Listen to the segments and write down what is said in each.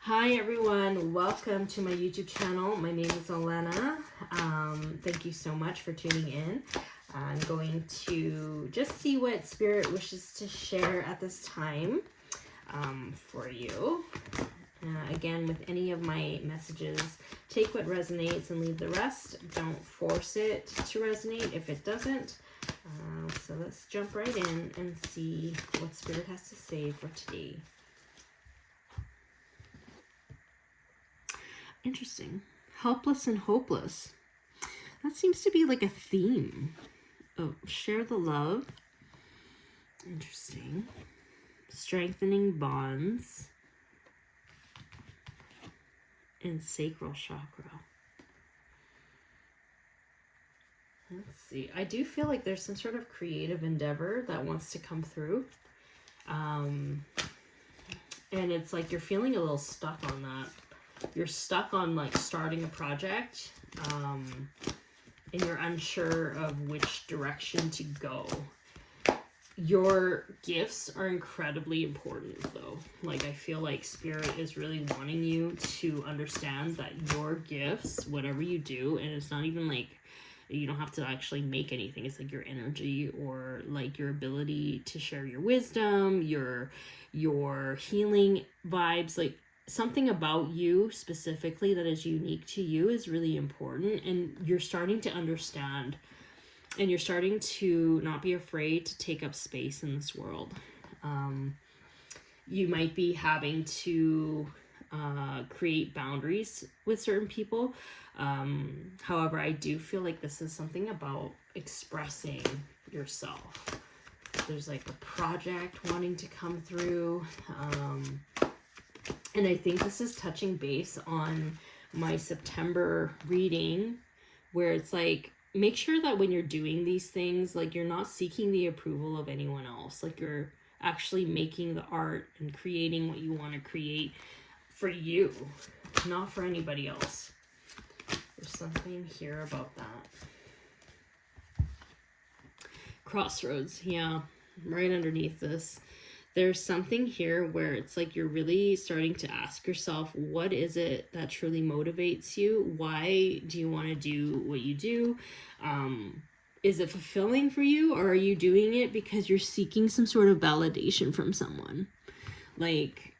Hi everyone, welcome to my YouTube channel. My name is Alana. Thank you so much for tuning in. I'm going to just see what Spirit wishes to share at this time for you. Again, with any of my messages, take what resonates and leave the rest. Don't force it to resonate if it doesn't. So let's jump right in and see what Spirit has to say for today. Interesting. Helpless and hopeless. That seems to be like a theme. Oh, share the love. Interesting. Strengthening bonds. And sacral chakra. Let's see. I do feel like there's some sort of creative endeavor that wants to come through. And it's like you're feeling a little stuck on that. You're stuck on like starting a project, and you're unsure of which direction to go. Your gifts are incredibly important though. Like I feel like Spirit is really wanting you to understand that your gifts, whatever you do, and it's not even like you don't have to actually make anything. It's like your energy or like your ability to share your wisdom, your healing vibes, like something about you specifically that is unique to you is really important, and you're starting to understand, and you're starting to not be afraid to take up space in this world. You might be having to create boundaries with certain people. However, I do feel like this is something about expressing yourself. There's like a project wanting to come through. And I think this is touching base on my September reading, where it's like, make sure that when you're doing these things, like you're not seeking the approval of anyone else. Like you're actually making the art and creating what you want to create for you, not for anybody else. There's something here about that. Crossroads, yeah, right underneath this. There's something here where it's like you're really starting to ask yourself, what is it that truly motivates you? Why do you want to do what you do? Is it fulfilling for you, or are you doing it because you're seeking some sort of validation from someone? Like,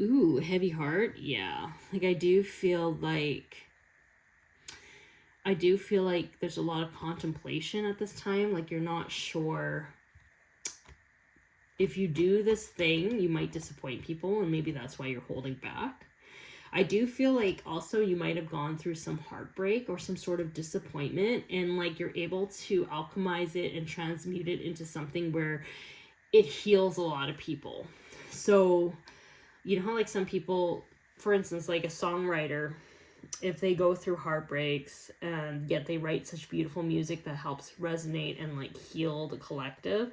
ooh, heavy heart. Yeah. Like I do feel like there's a lot of contemplation at this time. Like you're not sure. If you do this thing, you might disappoint people, and maybe that's why you're holding back. I do feel like also you might have gone through some heartbreak or some sort of disappointment, and like you're able to alchemize it and transmute it into something where it heals a lot of people. So, you know how like some people, for instance, like a songwriter, if they go through heartbreaks and yet they write such beautiful music that helps resonate and like heal the collective,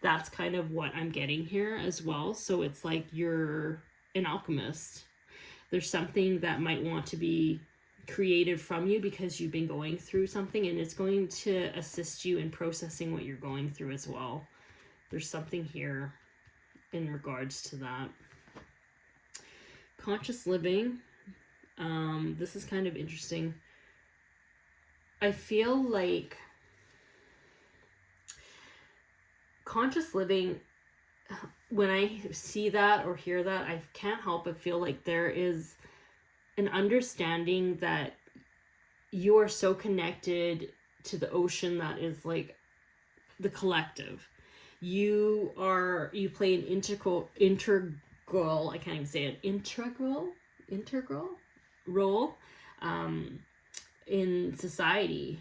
that's kind of what I'm getting here as well. So it's like you're an alchemist. There's something that might want to be created from you because you've been going through something, and it's going to assist you in processing what you're going through as well. There's something here in regards to that. Conscious living. This is kind of interesting. I feel like conscious living, when I see that or hear that, I can't help but feel like there is an understanding that you are so connected to the ocean that is like the collective. You play an integral, I can't even say it, integral role in society,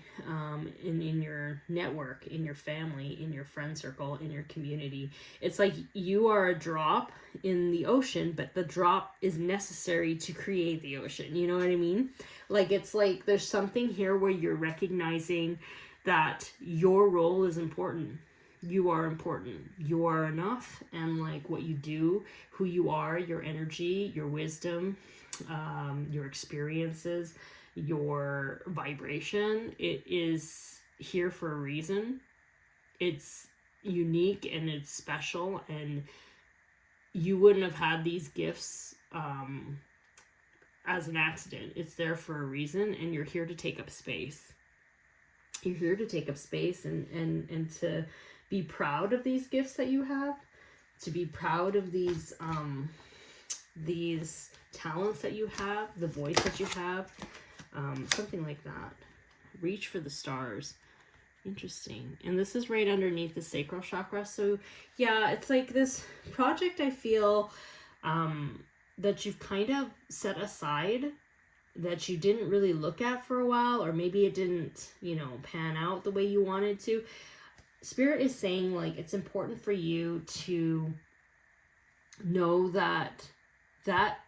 in your network, in your family, in your friend circle, in your community. It's like you are a drop in the ocean, but the drop is necessary to create the ocean. You know what I mean? Like it's like there's something here where you're recognizing that your role is important. You are important. You are enough, and like what you do, who you are, your energy, your wisdom, your experiences, your vibration, it is here for a reason. It's unique and it's special, and you wouldn't have had these gifts as an accident. It's there for a reason, and you're here to take up space. You're here to take up space and to be proud of these gifts that you have, to be proud of these talents that you have, the voice that you have, something like that. Reach for the stars. Interesting. And this is right underneath the sacral chakra. So yeah, it's like this project I feel that you've kind of set aside, that you didn't really look at for a while, or maybe it didn't, you know, pan out the way you wanted to. Spirit is saying, like, it's important for you to know that that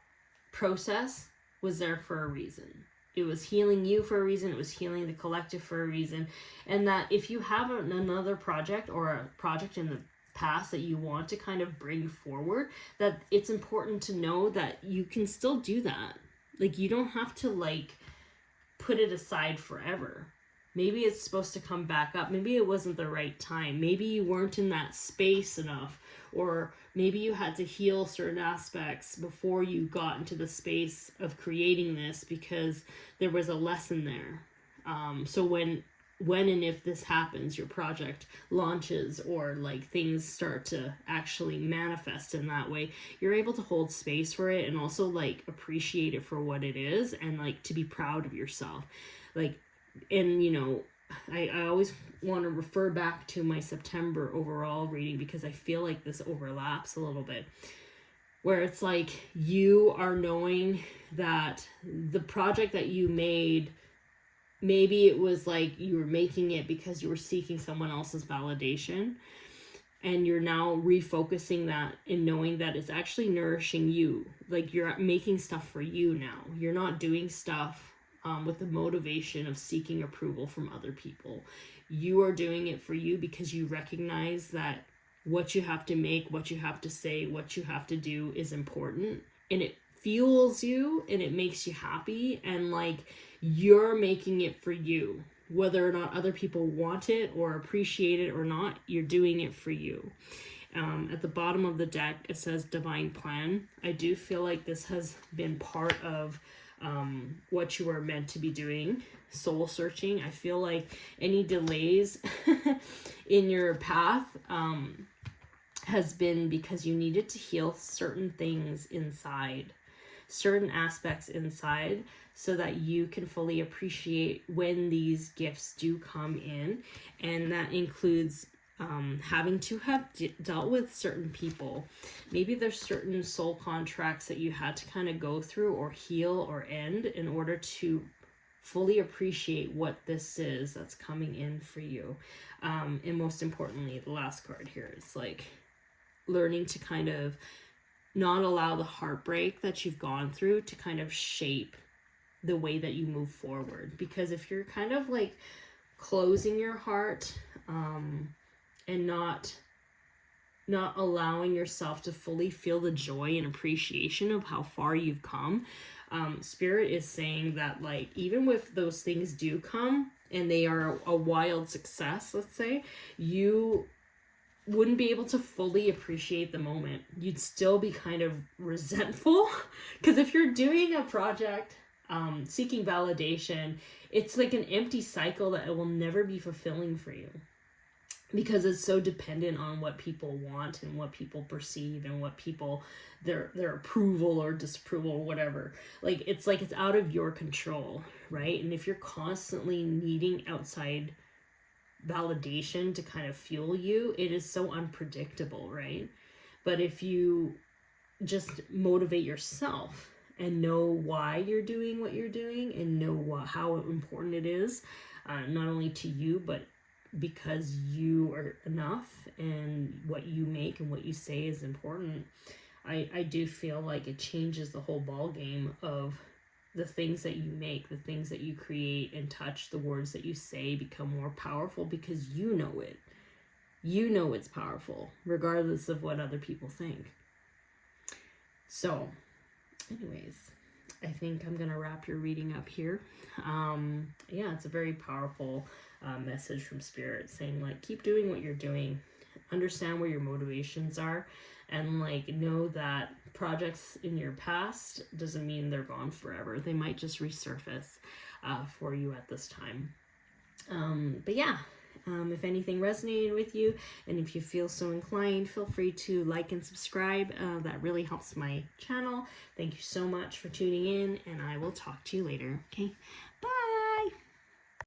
process was there for a reason. It was healing you for a reason. It was healing the collective for a reason. And that if you have another project or a project in the past that you want to kind of bring forward, that it's important to know that you can still do that. Like, you don't have to, like, put it aside forever. Maybe it's supposed to come back up. Maybe it wasn't the right time. Maybe you weren't in that space enough. Or maybe you had to heal certain aspects before you got into the space of creating this, because there was a lesson there. So when and if this happens, your project launches, or like things start to actually manifest in that way, you're able to hold space for it and also like appreciate it for what it is, and like to be proud of yourself. Like, and you know, I always want to refer back to my September overall reading, because I feel like this overlaps a little bit, where it's like you are knowing that the project that you made, maybe it was like you were making it because you were seeking someone else's validation, and you're now refocusing that and knowing that it's actually nourishing you. Like, you're making stuff for you now. You're not doing stuff with the motivation of seeking approval from other people. You are doing it for you because you recognize that what you have to make, what you have to say, what you have to do is important, and it fuels you and it makes you happy, and like you're making it for you. Whether or not other people want it or appreciate it or not, you're doing it for you. At the bottom of the deck, it says Divine Plan. I do feel like this has been part of what you are meant to be doing, soul searching. I feel like any delays in your path has been because you needed to heal certain things inside, certain aspects inside, so that you can fully appreciate when these gifts do come in. And that includes having to have dealt with certain people. Maybe there's certain soul contracts that you had to kind of go through or heal or end in order to fully appreciate what this is that's coming in for you. And most importantly, the last card here is like learning to kind of not allow the heartbreak that you've gone through to kind of shape the way that you move forward. Because if you're kind of like closing your heart, and not allowing yourself to fully feel the joy and appreciation of how far you've come, Spirit is saying that, like, even if those things do come and they are a wild success, let's say, you wouldn't be able to fully appreciate the moment. You'd still be kind of resentful, because if you're doing a project seeking validation, it's like an empty cycle that it will never be fulfilling for you, because it's so dependent on what people want and what people perceive and what people, their approval or disapproval or whatever. Like it's out of your control, right? And if you're constantly needing outside validation to kind of fuel you, it is so unpredictable, right? But if you just motivate yourself and know why you're doing what you're doing, and know how important it is, not only to you, but because you are enough, and what you make and what you say is important, I do feel like it changes the whole ball game of the things that you make, the things that you create and touch, the words that you say become more powerful because you know it. You know it's powerful, regardless of what other people think. So, anyways, I think I'm going to wrap your reading up here. Yeah, it's a very powerful message from Spirit saying, like, keep doing what you're doing. understand where your motivations are, and like know that projects in your past doesn't mean they're gone forever. They might just resurface for you at this time. But yeah, if anything resonated with you, and if you feel so inclined, feel free to like and subscribe. That really helps my channel. Thank you so much for tuning in, and I will talk to you later. Okay, bye.